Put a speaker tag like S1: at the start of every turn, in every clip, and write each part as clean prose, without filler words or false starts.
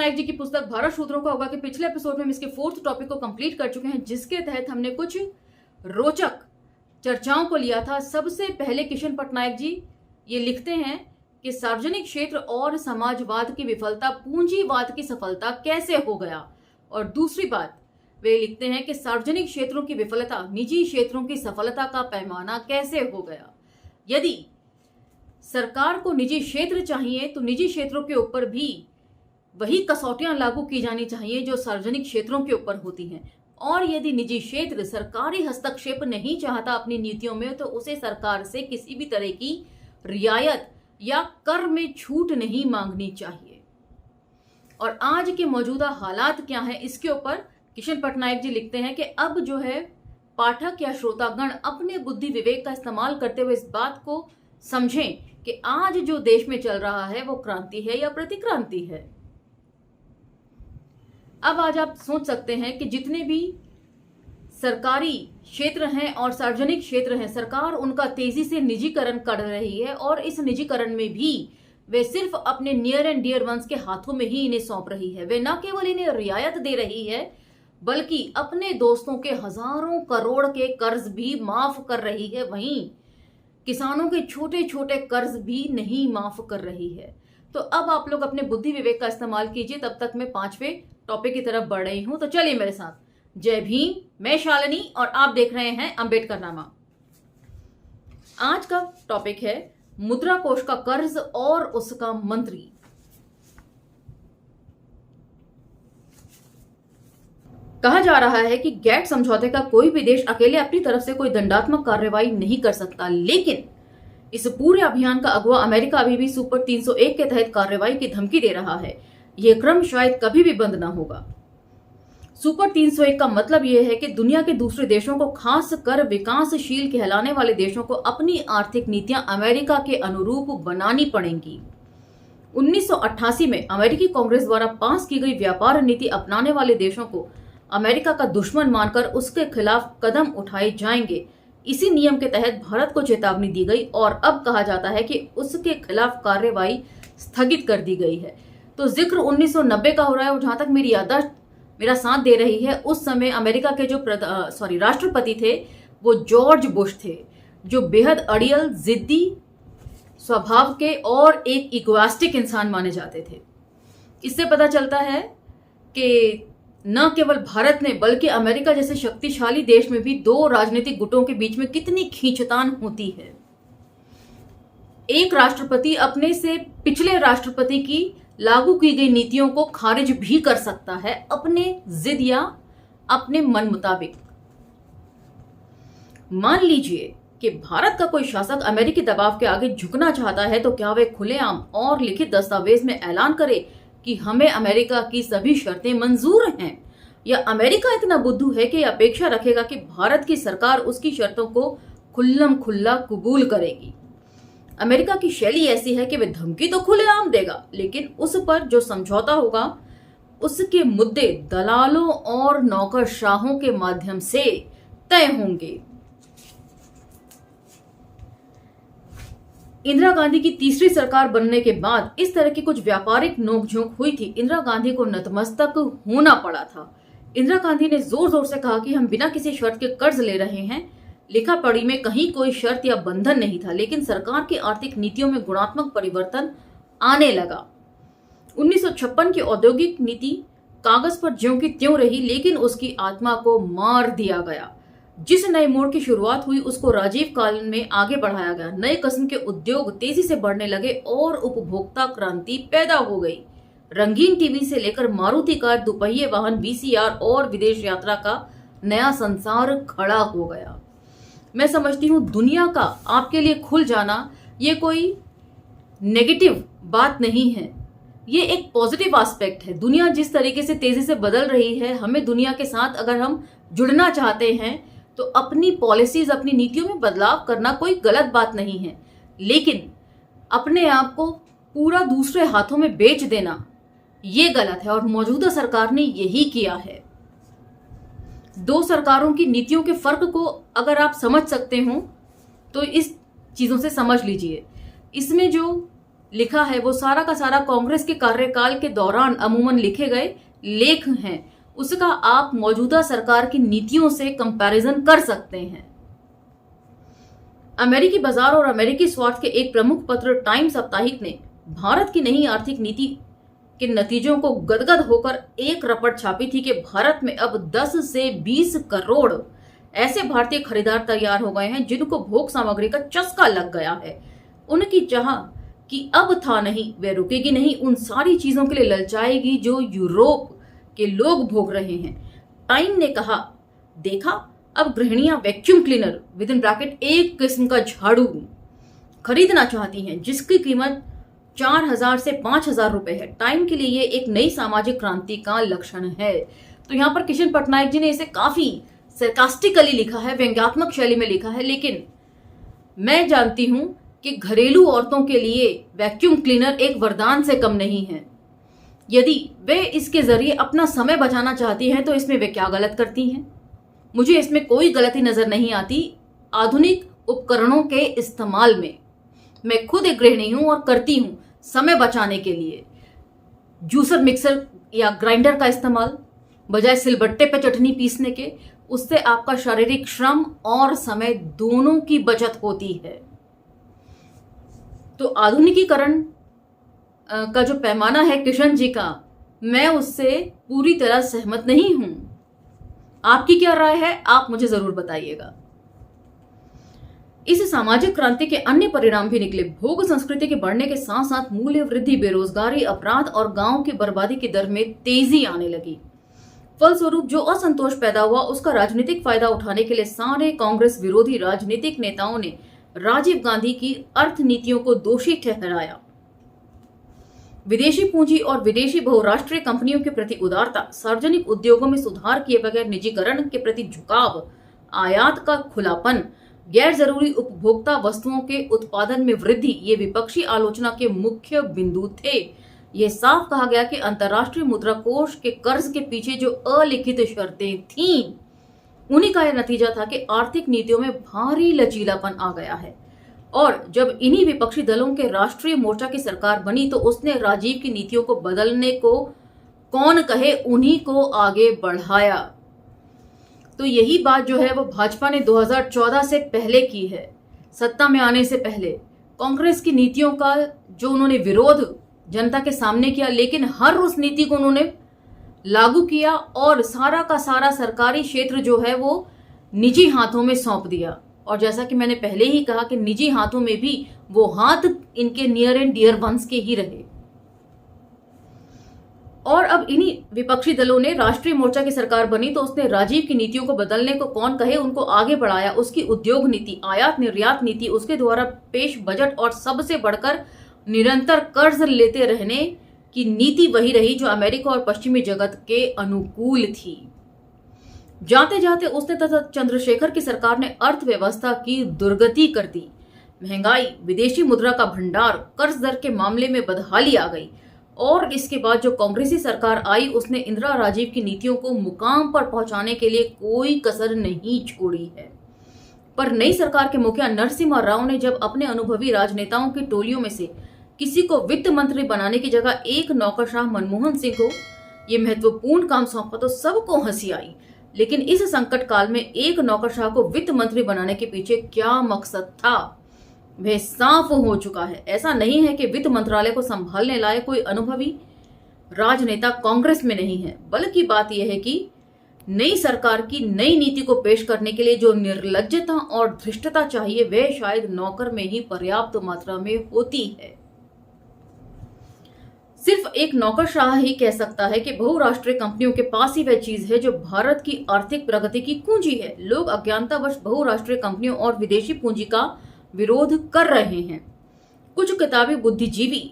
S1: पटनायक जी की पुस्तक भारत शूद्रों का होगा के पिछले एपिसोड में हम इसके 4th टॉपिक को कंप्लीट कर चुके हैं, जिसके तहत हमने कुछ रोचक चर्चाओं को लिया था। सबसे पहले किशन पटनायक जी ये लिखते हैं कि सार्वजनिक क्षेत्र और समाजवाद की विफलता पूंजीवाद की सफलता कैसे हो गया, और दूसरी बात वे लिखते हैं कि सार्वजनिक क्षेत्रों की विफलता निजी क्षेत्रों की सफलता का पैमाना कैसे हो गया। यदि सरकार को निजी क्षेत्र चाहिए तो निजी क्षेत्रों के ऊपर भी वही कसौटियां लागू की जानी चाहिए जो सार्वजनिक क्षेत्रों के ऊपर होती हैं, और यदि निजी क्षेत्र सरकारी हस्तक्षेप नहीं चाहता अपनी नीतियों में तो उसे सरकार से किसी भी तरह की रियायत या कर में छूट नहीं मांगनी चाहिए। और आज के मौजूदा हालात क्या हैं, इसके ऊपर किशन पटनायक जी लिखते हैं कि अब जो है पाठक या श्रोतागण अपने बुद्धि विवेक का इस्तेमाल करते हुए इस बात को समझें कि आज जो देश में चल रहा है वो क्रांति है या प्रतिक्रांति है। अब आज आप सोच सकते हैं कि जितने भी सरकारी क्षेत्र हैं और सार्वजनिक क्षेत्र हैं, सरकार उनका तेजी से निजीकरण कर रही है, और इस निजीकरण में भी वे सिर्फ अपने नियर एंड डियर वंस के हाथों में ही इन्हें सौंप रही है। वे न केवल इन्हें रियायत दे रही है बल्कि अपने दोस्तों के हजारों करोड़ के कर्ज भी माफ कर रही है, वहीं किसानों के छोटे छोटे कर्ज भी नहीं माफ कर रही है। तो अब आप लोग अपने बुद्धि विवेक का इस्तेमाल कीजिए। तब तक मैं 5वें टॉपिक की तरफ बढ़ रही हूं, तो चलिए मेरे साथ। जय भीम, मैं शालिनी और आप देख रहे हैं अंबेडकर नामा। आज का टॉपिक है मुद्रा कोष का कर्ज और उसका मंत्री। कहा जा रहा है कि गैट समझौते का कोई भी देश अकेले अपनी तरफ से कोई दंडात्मक कार्रवाई नहीं कर सकता, लेकिन इस पूरे अभियान का अगुवा अमेरिका अभी भी सुपर 301 के तहत कार्रवाई की धमकी दे रहा है। यह क्रम शायद कभी भी बंद ना होगा। सुपर 301 का मतलब यह है कि दुनिया के दूसरे देशों को, खास कर विकासशील कहलाने वाले देशों को, अपनी आर्थिक नीतियां अमेरिका के अनुरूप बनानी पड़ेंगी। 1988 में अमेरिकी कांग्रेस द्वारा पास की गई व्यापार नीति अपनाने वाले देशों को अमेरिका का दुश्मन मानकर उसके खिलाफ कदम उठाए जाएंगे। इसी नियम के तहत भारत को चेतावनी दी गई और अब कहा जाता है कि उसके खिलाफ कार्रवाई स्थगित कर दी गई है। तो जिक्र 1990 का हो रहा है, और जहां तक मेरी याददाश्त मेरा साथ दे रही है, उस समय अमेरिका के जो राष्ट्रपति थे वो जॉर्ज बुश थे, जो बेहद अड़ियल, जिद्दी स्वभाव के और एक इगोइस्टिक इंसान माने जाते थे। इससे पता चलता है कि न केवल भारत ने बल्कि अमेरिका जैसे शक्तिशाली देश में भी दो राजनीतिक गुटों के बीच में कितनी खींचतान होती है। एक राष्ट्रपति अपने से पिछले राष्ट्रपति की लागू की गई नीतियों को खारिज भी कर सकता है अपने जिद या अपने मन मुताबिक। मान लीजिए कि भारत का कोई शासक अमेरिकी दबाव के आगे झुकना चाहता है, तो क्या वे खुलेआम और लिखित दस्तावेज में ऐलान करे कि हमें अमेरिका की सभी शर्तें मंजूर हैं, या अमेरिका इतना बुद्धू है कि अपेक्षा रखेगा कि भारत की सरकार उसकी शर्तों को खुल्लम खुल्ला कबूल करेगी। अमेरिका की शैली ऐसी है कि वे धमकी तो खुलेआम देगा, लेकिन उस पर जो समझौता होगा उसके मुद्दे दलालों और नौकरशाहों के माध्यम से तय होंगे। इंदिरा गांधी की तीसरी सरकार बनने के बाद इस तरह की कुछ व्यापारिक नोकझोंक हुई थी। इंदिरा गांधी को नतमस्तक होना पड़ा था। इंदिरा गांधी ने जोर जोर से कहा कि हम बिना किसी शर्त के कर्ज ले रहे हैं। लिखा पढ़ी में कहीं कोई शर्त या बंधन नहीं था, लेकिन सरकार की आर्थिक नीतियों में गुणात्मक परिवर्तन आने लगा। 1956 की औद्योगिक नीति कागज पर ज्यों की त्यों रही, लेकिन उसकी आत्मा को मार दिया गया। जिस नए मोड़ की शुरुआत हुई उसको राजीव काल में आगे बढ़ाया गया। नए किस्म के उद्योग तेजी से बढ़ने लगे और उपभोक्ता क्रांति पैदा हो गई। रंगीन टीवी से लेकर मारुति कार, दुपहिए वाहन, वीसीआर और विदेश यात्रा का नया संसार खड़ा हो गया। मैं समझती हूँ दुनिया का आपके लिए खुल जाना ये कोई नेगेटिव बात नहीं है, ये एक पॉजिटिव एस्पेक्ट है। दुनिया जिस तरीके से तेजी से बदल रही है, हमें दुनिया के साथ अगर हम जुड़ना चाहते हैं तो अपनी पॉलिसीज, अपनी नीतियों में बदलाव करना कोई गलत बात नहीं है, लेकिन अपने आप को पूरा दूसरे हाथों में बेच देना ये गलत है, और मौजूदा सरकार ने यही किया है। दो सरकारों की नीतियों के फर्क को अगर आप समझ सकते हो तो इस चीजों से समझ लीजिए। इसमें जो लिखा है वो सारा का सारा कांग्रेस के कार्यकाल के दौरान अमूमन लिखे गए लेख हैं। उसका आप मौजूदा सरकार की नीतियों से कंपैरिजन कर सकते हैं। अमेरिकी बाजार और अमेरिकी स्वार्थ के एक प्रमुख पत्र टाइम साप्ताहिक ने भारत की नई आर्थिक नीति के नतीजों को गदगद होकर एक रपट छापी थी कि भारत में अब 10 से 20 करोड़ ऐसे भारतीय खरीदार तैयार हो गए हैं जिनको भोग सामग्री का चस्का लग गया है। उनकी चाह कि अब था नहीं, वे रुकेगी नहीं, उन सारी चीजों के लिए ललचाएगी जो यूरोप के लोग भोग रहे हैं। टाइम ने कहा, देखा अब गृहिणियां vacuum cleaner with in bracket एक किस्म का झाड़ू खरीदना चाहती हैं जिसकी कीमत 4,000 से 5,000 रुपए है। टाइम के लिए ये एक नई सामाजिक क्रांति का लक्षण है। तो यहाँ पर किशन पटनायक जी ने इसे काफी सरकास्टिकली लिखा है, व्यंग्यात्मक शैली में लिखा है, लेकिन मैं जानती हूं कि घरेलू औरतों के लिए वैक्यूम क्लीनर एक वरदान से कम नहीं है। यदि वे इसके जरिए अपना समय बचाना चाहती हैं तो इसमें वे क्या गलत करती हैं? मुझे इसमें कोई गलती नजर नहीं आती। आधुनिक उपकरणों के इस्तेमाल में मैं खुद एक गृहिणी हूं और करती हूं समय बचाने के लिए जूसर, मिक्सर या ग्राइंडर का इस्तेमाल बजाय सिलबट्टे पे चटनी पीसने के। उससे आपका शारीरिक श्रम और समय दोनों की बचत होती है। तो आधुनिकीकरण का जो पैमाना है किशन जी का, मैं उससे पूरी तरह सहमत नहीं हूं। आपकी क्या राय है, आप मुझे जरूर बताइएगा। इस सामाजिक क्रांति के अन्य परिणाम भी निकले। भोग संस्कृति के बढ़ने के साथ साथ मूल्य वृद्धि, बेरोजगारी, अपराध और गांव की बर्बादी की दर में तेजी आने लगी। फलस्वरूप जो असंतोष पैदा हुआ उसका राजनीतिक फायदा उठाने के लिए सारे कांग्रेस विरोधी राजनीतिक नेताओं ने राजीव गांधी की अर्थ नीतियों को दोषी ठहराया। विदेशी पूंजी और विदेशी बहुराष्ट्रीय कंपनियों के प्रति उदारता, सार्वजनिक उद्योगों में सुधार किए बगैर निजीकरण के प्रति झुकाव, आयात का खुलापन, गैर जरूरी उपभोक्ता वस्तुओं के उत्पादन में वृद्धि, ये विपक्षी आलोचना के मुख्य बिंदु थे। ये साफ कहा गया कि अंतर्राष्ट्रीय मुद्रा कोष के कर्ज के पीछे जो अलिखित शर्तें थीं, उन्हीं का यह नतीजा था कि आर्थिक नीतियों में भारी लचीलापन आ गया है। और जब इन्हीं विपक्षी दलों के राष्ट्रीय मोर्चा की सरकार बनी तो उसने राजीव की नीतियों को बदलने को कौन कहे उन्हीं को आगे बढ़ाया। तो यही बात जो है वो भाजपा ने 2014 से पहले की है। सत्ता में आने से पहले कांग्रेस की नीतियों का जो उन्होंने विरोध जनता के सामने किया, लेकिन हर उस नीति को उन्होंने लागू किया और सारा का सारा सरकारी क्षेत्र जो है वो निजी हाथों में सौंप दिया। और जैसा कि मैंने पहले ही कहा कि निजी हाथों में भी वो हाथ इनके नियर एंड डियर वंस के ही रहे। और अब इन्हीं विपक्षी दलों ने राष्ट्रीय मोर्चा की सरकार बनी तो उसने राजीव की नीतियों को बदलने को कौन कहे उनको आगे बढ़ाया। उसकी उद्योग नीति, आयात निर्यात नीति, उसके द्वारा पेश बजट और सबसे बढ़कर निरंतर कर्ज लेते रहने की नीति वही रही जो अमेरिका और पश्चिमी जगत के अनुकूल थी। जाते जाते उसने तथा चंद्रशेखर की सरकार ने अर्थव्यवस्था की दुर्गति कर दी। महंगाई, विदेशी मुद्रा का भंडार, कर्ज दर के मामले में बदहाली आ गई। और इसके बाद जो कांग्रेसी सरकार आई उसने इंदिरा राजीव की नीतियों को मुकाम पर पहुंचाने के लिए कोई कसर नहीं छोड़ी है। पर नई सरकार के मुखिया नरसिम्हा राव ने जब अपने अनुभवी राजनेताओं की टोलियों में से किसी को वित्त मंत्री बनाने की जगह एक नौकरशाह मनमोहन सिंह को ये महत्वपूर्ण काम सौंपा तो सबको हंसी आई। लेकिन इस संकट काल में एक नौकरशाह को वित्त मंत्री बनाने के पीछे क्या मकसद था वह साफ हो चुका है। ऐसा नहीं है कि वित्त मंत्रालय को संभालने लायक कोई अनुभवी राजनेता कांग्रेस में नहीं है, बल्कि बात यह है कि नई सरकार की नई नीति को पेश करने के लिए जो निर्लज्जता और धृष्टता चाहिए वह शायद नौकर में ही पर्याप्त मात्रा में होती है। सिर्फ एक नौकरशाह ही कह सकता है कि बहुराष्ट्रीय कंपनियों के पास ही वह चीज है जो भारत की आर्थिक प्रगति की कुंजी है। लोग अज्ञानतावश बहुराष्ट्रीय कंपनियों और विदेशी पूंजी का विरोध कर रहे हैं। कुछ किताबी बुद्धिजीवी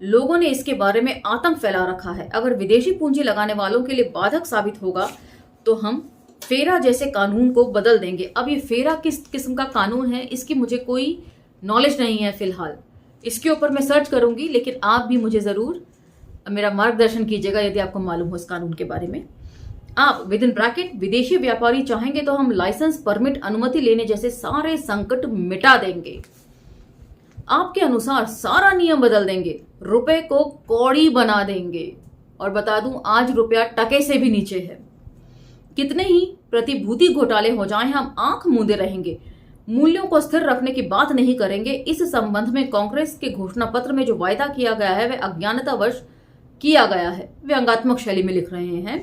S1: लोगों ने इसके बारे में आतंक फैला रखा है। अगर विदेशी पूंजी लगाने वालों के लिए बाधक साबित होगा तो हम फेरा जैसे कानून को बदल देंगे। अब ये फेरा किस किस्म का कानून है इसकी मुझे कोई नॉलेज नहीं है फिलहाल, इसके ऊपर मैं सर्च करूंगी, लेकिन आप भी मुझे जरूर मेरा मार्गदर्शन कीजिएगा यदि आपको मालूम हो इस कानून के बारे में। आप विद इन ब्रैकेट विदेशी व्यापारी चाहेंगे तो हम लाइसेंस, परमिट, अनुमति लेने जैसे सारे संकट मिटा देंगे। आपके अनुसार सारा नियम बदल देंगे, रुपए को कौड़ी बना देंगे। और बता दूं, आज रुपया टके से भी नीचे है। कितने ही प्रतिभूति घोटाले हो जाएं, हम आंख मूंदे रहेंगे, मूल्यों को स्थिर रखने की बात नहीं करेंगे। इस संबंध में कांग्रेस के घोषणा पत्र में जो वायदा किया गया है वह अज्ञानतावश किया गया है, व्यंग्यात्मक शैली में लिख रहे हैं।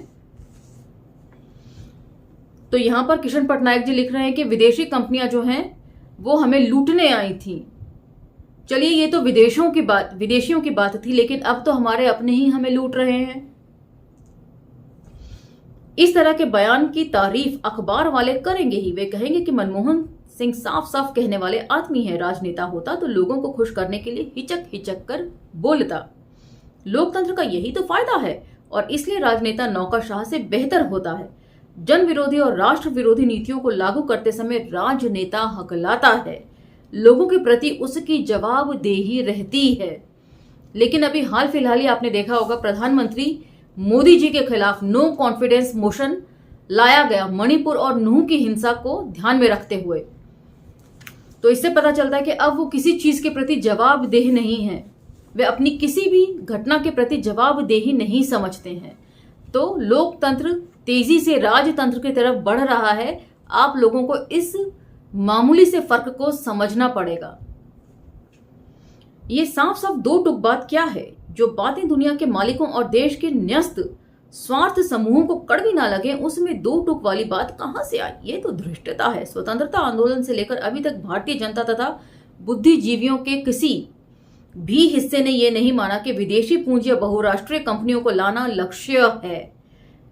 S1: तो यहां पर किशन पटनायक जी लिख रहे हैं कि विदेशी कंपनियां जो हैं वो हमें लूटने आई थी। चलिए, ये तो विदेशियों की बात थी, लेकिन अब तो हमारे अपने ही हमें लूट रहे हैं। इस तरह के बयान की तारीफ अखबार वाले करेंगे ही। वे कहेंगे कि मनमोहन सिंह साफ साफ कहने वाले आदमी है, राजनेता होता तो लोगों को खुश करने के लिए हिचक कर बोलता। लोकतंत्र का यही तो फायदा है और इसलिए राजनेता नौकरशाह से बेहतर होता है। जन विरोधी और राष्ट्र विरोधी नीतियों को लागू करते समय राजनेता हकलाता है, लोगों के प्रति उसकी जवाबदेही रहती है। लेकिन अभी हाल फिलहाल ही आपने देखा होगा, प्रधानमंत्री मोदी जी के खिलाफ नो कॉन्फिडेंस मोशन लाया गया मणिपुर और नूह की हिंसा को ध्यान में रखते हुए। तो इससे पता चलता है कि अब वो किसी चीज के प्रति जवाबदेह नहीं है, वे अपनी किसी भी घटना के प्रति जवाबदेही नहीं समझते हैं। तो लोकतंत्र तेजी से राजतंत्र की तरफ बढ़ रहा है। आप लोगों को इस मामूली से फर्क को समझना पड़ेगा। ये साफ साफ दो टुक बात क्या है? जो बातें दुनिया के मालिकों और देश के न्यस्त स्वार्थ समूहों को कड़वी ना लगे, उसमें दो टुक वाली बात कहां से आई? ये तो धृष्टता है। स्वतंत्रता आंदोलन से लेकर अभी तक भारतीय जनता तथा बुद्धिजीवियों के किसी भी हिस्से ने यह नहीं माना कि विदेशी पूंजी या बहुराष्ट्रीय कंपनियों को लाना लक्ष्य है।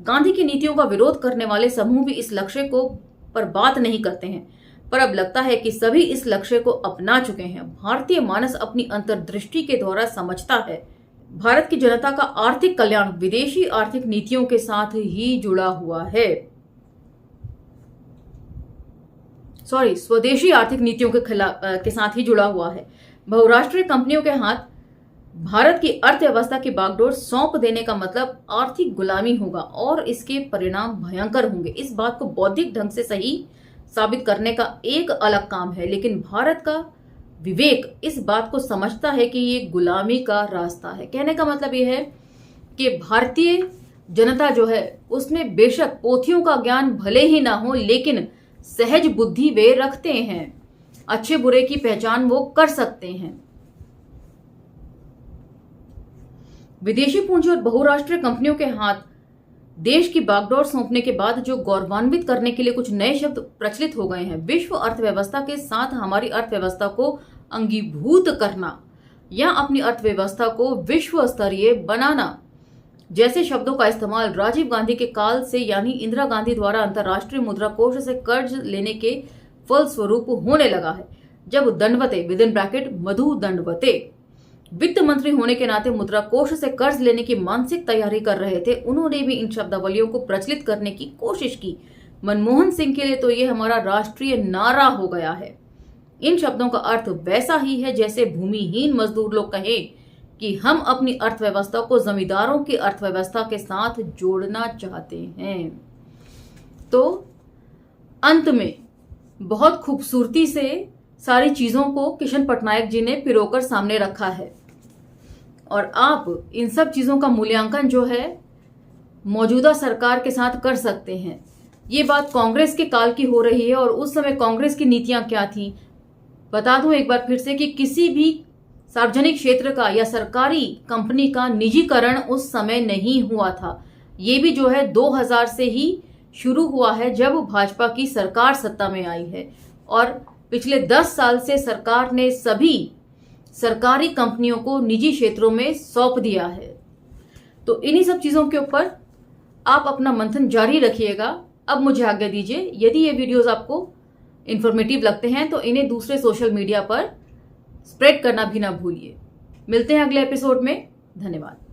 S1: गांधी की नीतियों का विरोध करने वाले समूह भी इस लक्ष्य को पर बात नहीं करते हैं, पर अब लगता है कि सभी इस लक्ष्य को अपना चुके हैं। भारतीय मानस अपनी अंतर्दृष्टि के द्वारा समझता है भारत की जनता का आर्थिक कल्याण विदेशी आर्थिक नीतियों के साथ ही जुड़ा हुआ है। स्वदेशी आर्थिक नीतियों के साथ ही जुड़ा हुआ है। बहुराष्ट्रीय कंपनियों के हाथ भारत की अर्थव्यवस्था की बागडोर सौंप देने का मतलब आर्थिक गुलामी होगा और इसके परिणाम भयंकर होंगे। इस बात को बौद्धिक ढंग से सही साबित करने का एक अलग काम है, लेकिन भारत का विवेक इस बात को समझता है कि ये गुलामी का रास्ता है। कहने का मतलब ये है कि भारतीय जनता जो है उसमें बेशक पोथियों का ज्ञान भले ही ना हो, लेकिन सहज बुद्धि वे रखते हैं, अच्छे बुरे की पहचान वो कर सकते हैं। विदेशी पूंजी और बहुराष्ट्रीय कंपनियों के हाथ देश की बागडोर सौंपने के बाद जो गौरवान्वित करने के लिए कुछ नए शब्द प्रचलित हो गए हैं, विश्व अर्थव्यवस्था के साथ हमारी अर्थव्यवस्था को अंगीभूत करना या अपनी अर्थव्यवस्था को विश्व स्तरीय बनाना जैसे शब्दों का इस्तेमाल राजीव गांधी के काल से यानी इंदिरा गांधी द्वारा अंतर्राष्ट्रीय मुद्रा कोष से कर्ज लेने के फलस्वरूप होने लगा है। जब दंडवते मधु दंडवते वित्त मंत्री होने के नाते मुद्रा कोष से कर्ज लेने की मानसिक तैयारी कर रहे थे, उन्होंने भी इन शब्दावलियों को प्रचलित करने की कोशिश की। मनमोहन सिंह के लिए तो ये हमारा राष्ट्रीय नारा हो गया है। इन शब्दों का अर्थ वैसा ही है जैसे भूमिहीन मजदूर लोग कहें कि हम अपनी अर्थव्यवस्था को जमींदारों की अर्थव्यवस्था के साथ जोड़ना चाहते हैं। तो अंत में बहुत खूबसूरती से सारी चीजों को किशन पटनायक जी ने पिरोकर सामने रखा है और आप इन सब चीजों का मूल्यांकन जो है मौजूदा सरकार के साथ कर सकते हैं। ये बात कांग्रेस के काल की हो रही है और उस समय कांग्रेस की नीतियां क्या थी बता दूं एक बार फिर से कि किसी भी सार्वजनिक क्षेत्र का या सरकारी कंपनी का निजीकरण उस समय नहीं हुआ था। ये भी जो है 2000 से ही शुरू हुआ है जब भाजपा की सरकार सत्ता में आई है और पिछले 10 साल से सरकार ने सभी सरकारी कंपनियों को निजी क्षेत्रों में सौंप दिया है। तो इन्हीं सब चीजों के ऊपर आप अपना मंथन जारी रखिएगा। अब मुझे आज्ञा दीजिए। यदि ये वीडियोस आपको इंफॉर्मेटिव लगते हैं तो इन्हें दूसरे सोशल मीडिया पर स्प्रेड करना भी ना भूलिए। मिलते हैं अगले एपिसोड में। धन्यवाद।